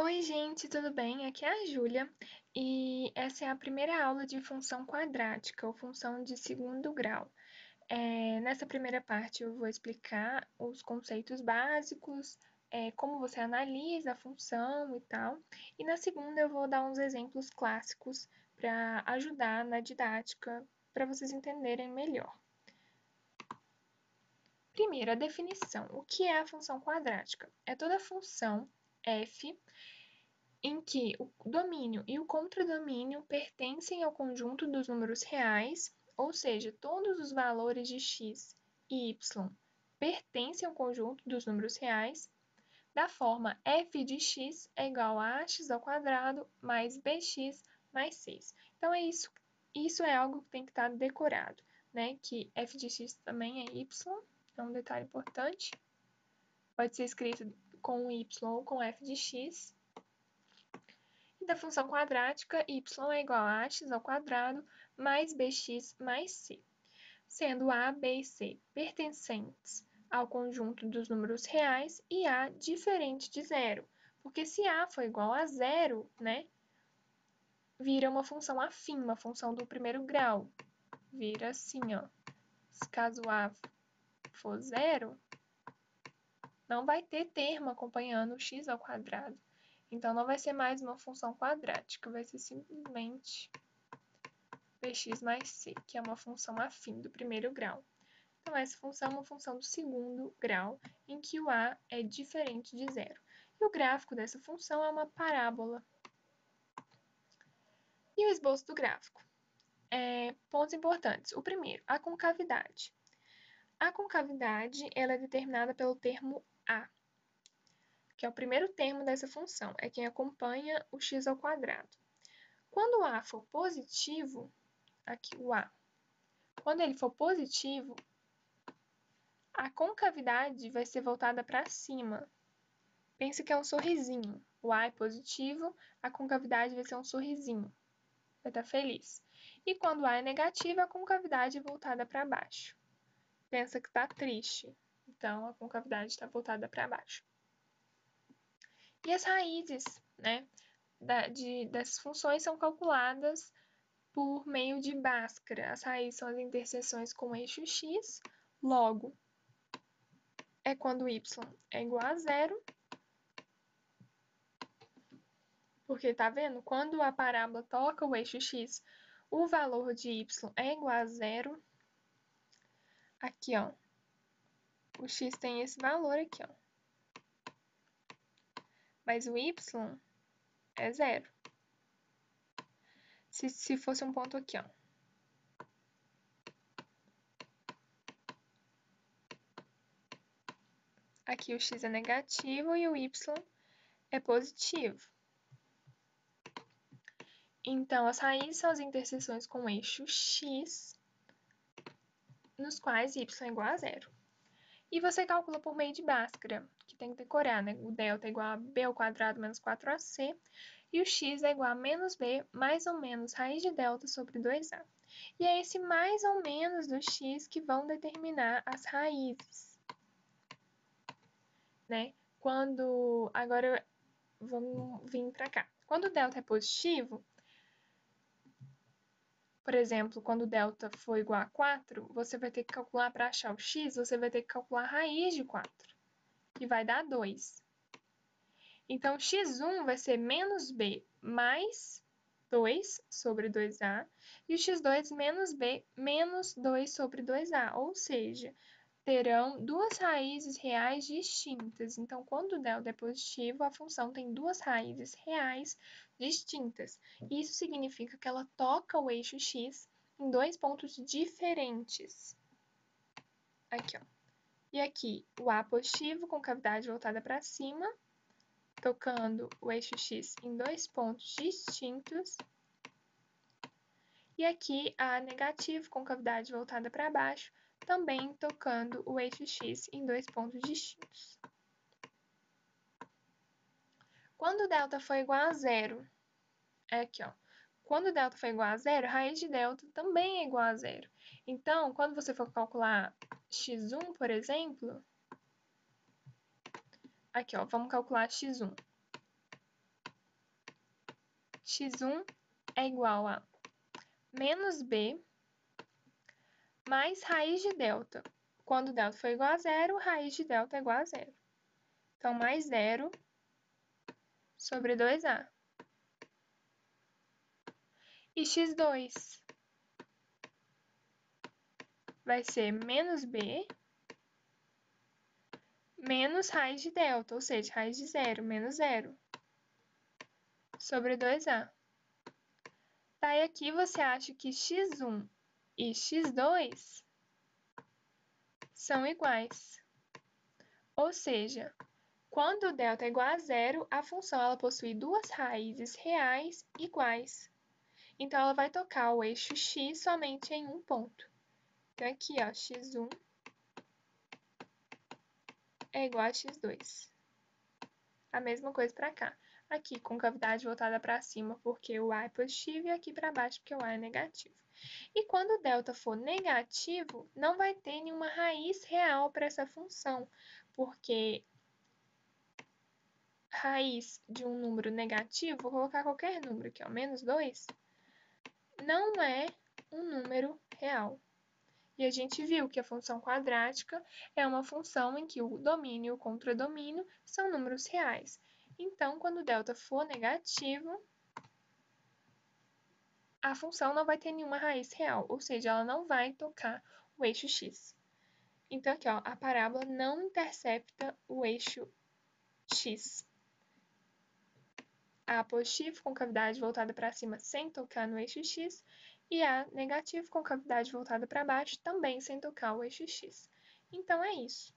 Oi, gente, tudo bem? Aqui é a Júlia e essa é a primeira aula de função quadrática, ou função de segundo grau. Nessa primeira parte eu vou explicar os conceitos básicos, como você analisa a função e tal, e na segunda eu vou dar uns exemplos clássicos para ajudar na didática, para vocês entenderem melhor. Primeiro, a definição. O que é a função quadrática? É toda função f em que o domínio e o contradomínio pertencem ao conjunto dos números reais, ou seja, todos os valores de x e y pertencem ao conjunto dos números reais, da forma f de x é igual a ax ao quadrado mais bx mais 6. Então, isso é algo que tem que estar decorado, né? Que f de x também é y, é um detalhe importante. Pode ser escrito com y ou com f de x. E da função quadrática, y é igual a ax ao quadrado mais bx mais c, sendo a, b e c pertencentes ao conjunto dos números reais e a diferente de zero. Porque se a for igual a zero, né, vira uma função afim, uma função do primeiro grau. Vira assim, ó. Caso a for zero, não vai ter termo acompanhando o x ao quadrado. Então, não vai ser mais uma função quadrática, vai ser simplesmente bx mais c, que é uma função afim do primeiro grau. Então, essa função é uma função do segundo grau, em que o a é diferente de zero. E o gráfico dessa função é uma parábola. E o esboço do gráfico? Pontos importantes. O primeiro, a concavidade. A concavidade ela é determinada pelo termo a, que é o primeiro termo dessa função, é quem acompanha o x ao quadrado. Quando o a for positivo, aqui o a, quando ele for positivo, a concavidade vai ser voltada para cima. Pense que é um sorrisinho. O a é positivo, a concavidade vai ser um sorrisinho. Vai estar feliz. E quando o a é negativo, a concavidade é voltada para baixo. Pensa que está triste. Então, a concavidade está voltada para baixo. E as raízes, né, dessas funções são calculadas por meio de Bhaskara. As raízes são as interseções com o eixo x, logo, é quando y é igual a zero, porque tá vendo? Quando a parábola toca o eixo x, o valor de y é igual a zero. Aqui, ó, o x tem esse valor aqui, ó. Mas o y é zero. Se fosse um ponto aqui, ó. Aqui o x é negativo e o y é positivo. Então, as raízes são as interseções com o eixo x, nos quais y é igual a zero. E você calcula por meio de Bhaskara, que tem que decorar, né? O delta é igual a b ao quadrado menos 4ac, e o x é igual a menos b mais ou menos raiz de delta sobre 2a. E é esse mais ou menos do x que vão determinar as raízes, né? Agora, vamos vir para cá. Quando o delta é positivo, por exemplo, quando o delta for igual a 4, você vai ter que calcular para achar o x, você vai ter que calcular a raiz de 4, que vai dar 2. Então, x1 vai ser menos b mais 2 sobre 2a, e o x2 menos b menos 2 sobre 2a, ou seja, terão duas raízes reais distintas. Então, quando o delta é positivo, a função tem duas raízes reais distintas. Isso significa que ela toca o eixo x em dois pontos diferentes. Aqui, ó. E aqui, o a positivo com cavidade voltada para cima, tocando o eixo x em dois pontos distintos. E aqui, a negativo com cavidade voltada para baixo, também tocando o eixo x em dois pontos distintos. Quando o delta for igual a zero, é aqui, ó. Quando o delta for igual a zero, raiz de delta também é igual a zero. Então, quando você for calcular x1, por exemplo, aqui, ó, vamos calcular x1. x1 é igual a menos b mais raiz de delta. Quando delta for igual a zero, raiz de delta é igual a zero. Então, mais 0 sobre 2a. E x2 vai ser menos b menos raiz de delta, ou seja, raiz de zero, menos 0 sobre 2a. Daí aqui você acha que x1 e x2 são iguais. Ou seja, quando o delta é igual a zero, a função ela possui duas raízes reais iguais. Então, ela vai tocar o eixo x somente em um ponto. Então, aqui, ó, x1 é igual a x2. A mesma coisa para cá. Aqui, concavidade voltada para cima, porque o a é positivo, e aqui para baixo, porque o a é negativo. E quando o delta for negativo, não vai ter nenhuma raiz real para essa função, porque raiz de um número negativo, vou colocar qualquer número aqui, ó, menos 2, não é um número real. E a gente viu que a função quadrática é uma função em que o domínio e o contradomínio são números reais. Então, quando o delta for negativo, a função não vai ter nenhuma raiz real, ou seja, ela não vai tocar o eixo x. Então, aqui, ó, a parábola não intercepta o eixo x. A positivo com cavidade voltada para cima sem tocar no eixo x, e A negativo com cavidade voltada para baixo também sem tocar o eixo x. Então, é isso.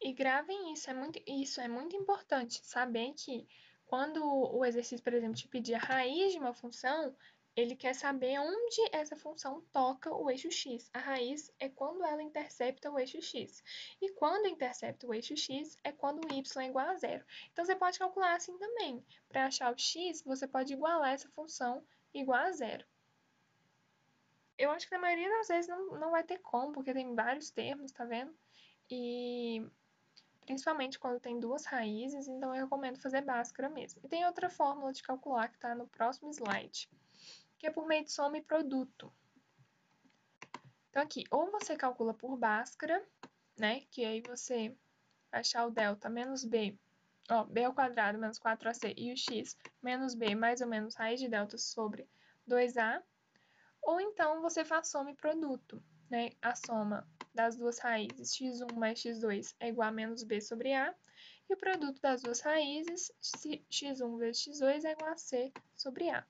E gravem isso é muito importante, saber que quando o exercício, por exemplo, te pedir a raiz de uma função, ele quer saber onde essa função toca o eixo x. A raiz é quando ela intercepta o eixo x. E quando intercepta o eixo x é quando o y é igual a zero. Então, você pode calcular assim também. Para achar o x, você pode igualar essa função igual a zero. Eu acho que na maioria das vezes não vai ter como, porque tem vários termos, tá vendo? E principalmente quando tem duas raízes, então eu recomendo fazer Bhaskara mesmo. E tem outra fórmula de calcular que está no próximo slide, que é por meio de soma e produto. Então aqui, ou você calcula por Bhaskara, né, que aí você vai achar o delta menos b, ó, b ao quadrado menos 4ac e o x menos b mais ou menos raiz de delta sobre 2a, ou então você faz soma e produto, né, a soma das duas raízes x1 mais x2 é igual a menos b sobre a, e o produto das duas raízes, x1 vezes x2 é igual a c sobre a.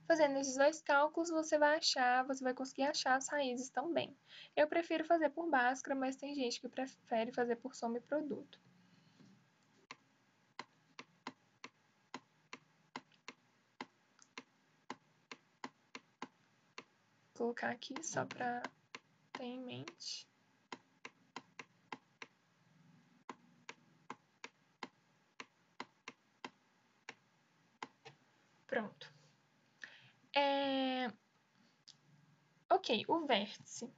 Fazendo esses dois cálculos, você vai conseguir achar as raízes também. Eu prefiro fazer por Bhaskara, mas tem gente que prefere fazer por soma e produto. Vou colocar aqui só para ter em mente. Pronto. Ok, o vértice.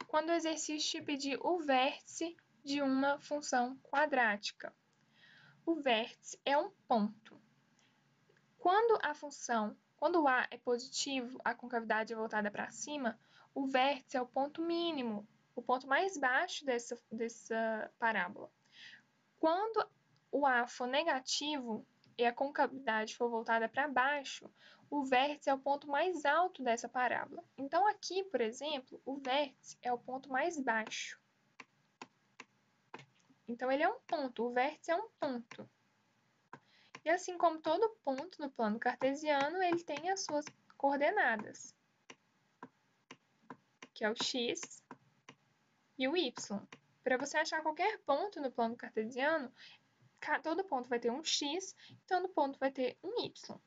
Quando o exercício te pedir o vértice de uma função quadrática. O vértice é um ponto. Quando o A é positivo, a concavidade é voltada para cima, o vértice é o ponto mínimo, o ponto mais baixo dessa parábola. Quando o A for negativo e a concavidade for voltada para baixo, o vértice é o ponto mais alto dessa parábola. Então, aqui, por exemplo, o vértice é o ponto mais baixo. Então, ele é um ponto, o vértice é um ponto. E assim como todo ponto no plano cartesiano, ele tem as suas coordenadas, que é o x e o y. Para você achar qualquer ponto no plano cartesiano, todo ponto vai ter um x, então no ponto vai ter um y.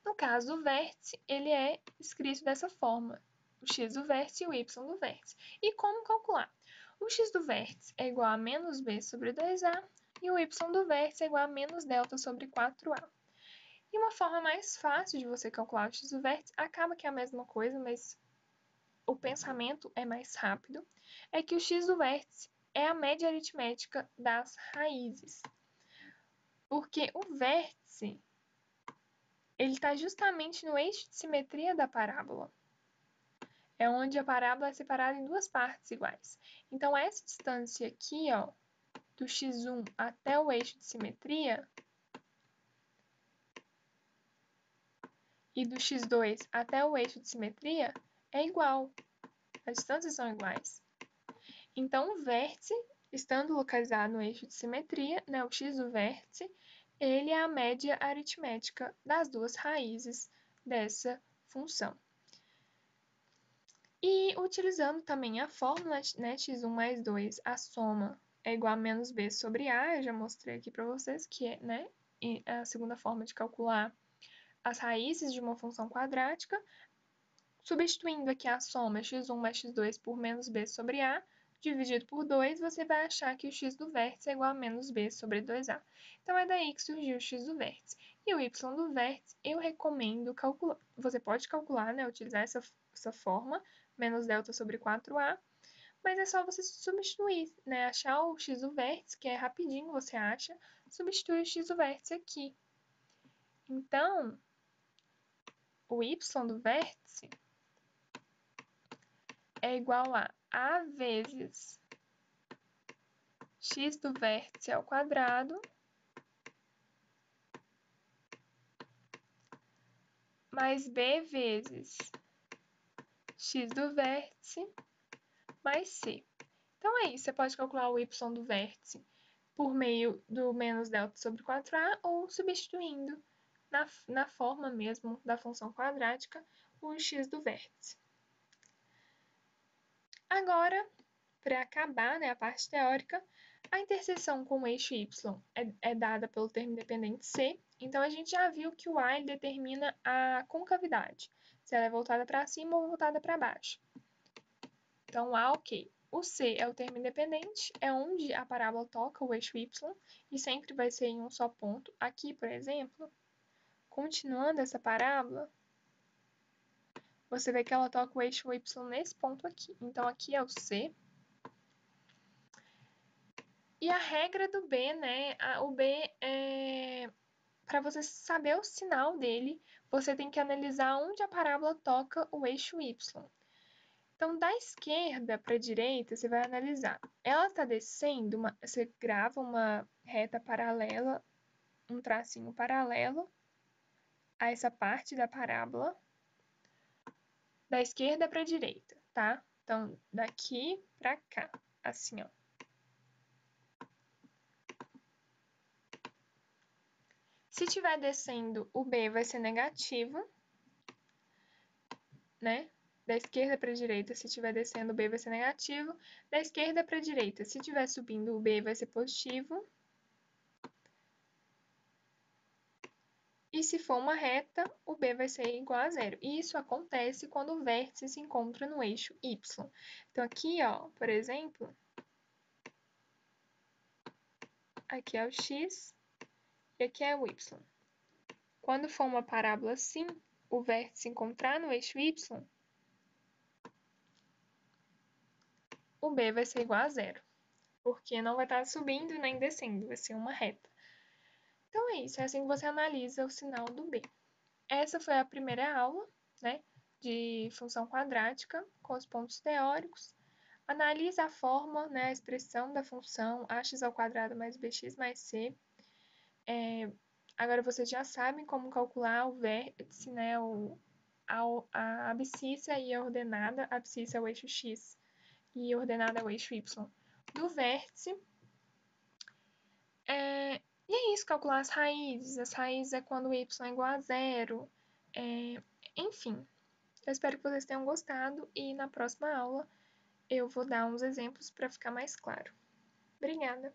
No caso do vértice, ele é escrito dessa forma, o x do vértice e o y do vértice. E como calcular? O x do vértice é igual a menos b sobre 2a, e o y do vértice é igual a menos delta sobre 4a. E uma forma mais fácil de você calcular o x do vértice, acaba que é a mesma coisa, mas o pensamento é mais rápido, é que o x do vértice é a média aritmética das raízes. Porque o vértice, ele está justamente no eixo de simetria da parábola. É onde a parábola é separada em duas partes iguais. Então, essa distância aqui, ó, do x1 até o eixo de simetria, e do x2 até o eixo de simetria, é igual. As distâncias são iguais. Então, o vértice, estando localizado no eixo de simetria, né, o x do vértice, ele é a média aritmética das duas raízes dessa função. E utilizando também a fórmula, né, x1 mais 2, a soma é igual a menos b sobre a, eu já mostrei aqui para vocês que é, né, a segunda forma de calcular as raízes de uma função quadrática, substituindo aqui a soma x1 mais x2 por menos b sobre a, dividido por 2, você vai achar que o x do vértice é igual a menos b sobre 2a. Então, é daí que surgiu o x do vértice. E o y do vértice, eu recomendo calcular. Você pode calcular, né, utilizar essa forma, menos delta sobre 4a, mas é só você substituir, né, achar o x do vértice, que é rapidinho, você acha, substitui o x do vértice aqui. Então, o y do vértice é igual a vezes x do vértice ao quadrado mais b vezes x do vértice mais c. Então, é isso. Você pode calcular o y do vértice por meio do menos delta sobre 4a ou substituindo na forma mesmo da função quadrática o x do vértice. Agora, para acabar, né, a parte teórica, a interseção com o eixo y é dada pelo termo independente c, então a gente já viu que o a ele determina a concavidade, se ela é voltada para cima ou voltada para baixo. Então, a, ok. O c é o termo independente, é onde a parábola toca o eixo y, e sempre vai ser em um só ponto. Aqui, por exemplo, continuando essa parábola, você vê que ela toca o eixo y nesse ponto aqui. Então, aqui é o c. E a regra do b, né? O b para você saber o sinal dele, você tem que analisar onde a parábola toca o eixo y. Então, da esquerda para a direita, você vai analisar. Ela está descendo, você grava uma reta paralela, um tracinho paralelo a essa parte da parábola, da esquerda para a direita, tá? Então, daqui para cá, assim, ó. Se estiver descendo, o b vai ser negativo, né? Da esquerda para a direita, se estiver descendo, o b vai ser negativo. Da esquerda para a direita, se estiver subindo, o b vai ser positivo. E se for uma reta, o b vai ser igual a zero. E isso acontece quando o vértice se encontra no eixo y. Então, aqui, ó, por exemplo, aqui é o x e aqui é o y. Quando for uma parábola assim, o vértice se encontrar no eixo y, o b vai ser igual a zero, porque não vai estar subindo nem descendo, vai ser uma reta. Então é isso, é assim que você analisa o sinal do b. Essa foi a primeira aula, né, de função quadrática com os pontos teóricos. Analisa a forma, né, a expressão da função ax² mais bx mais c. Agora vocês já sabem como calcular o vértice, né, a abscissa e a ordenada. A abscissa é o eixo x e a ordenada é o eixo y do vértice. E é isso, calcular as raízes. As raízes é quando o y é igual a zero. Enfim, eu espero que vocês tenham gostado e na próxima aula eu vou dar uns exemplos para ficar mais claro. Obrigada!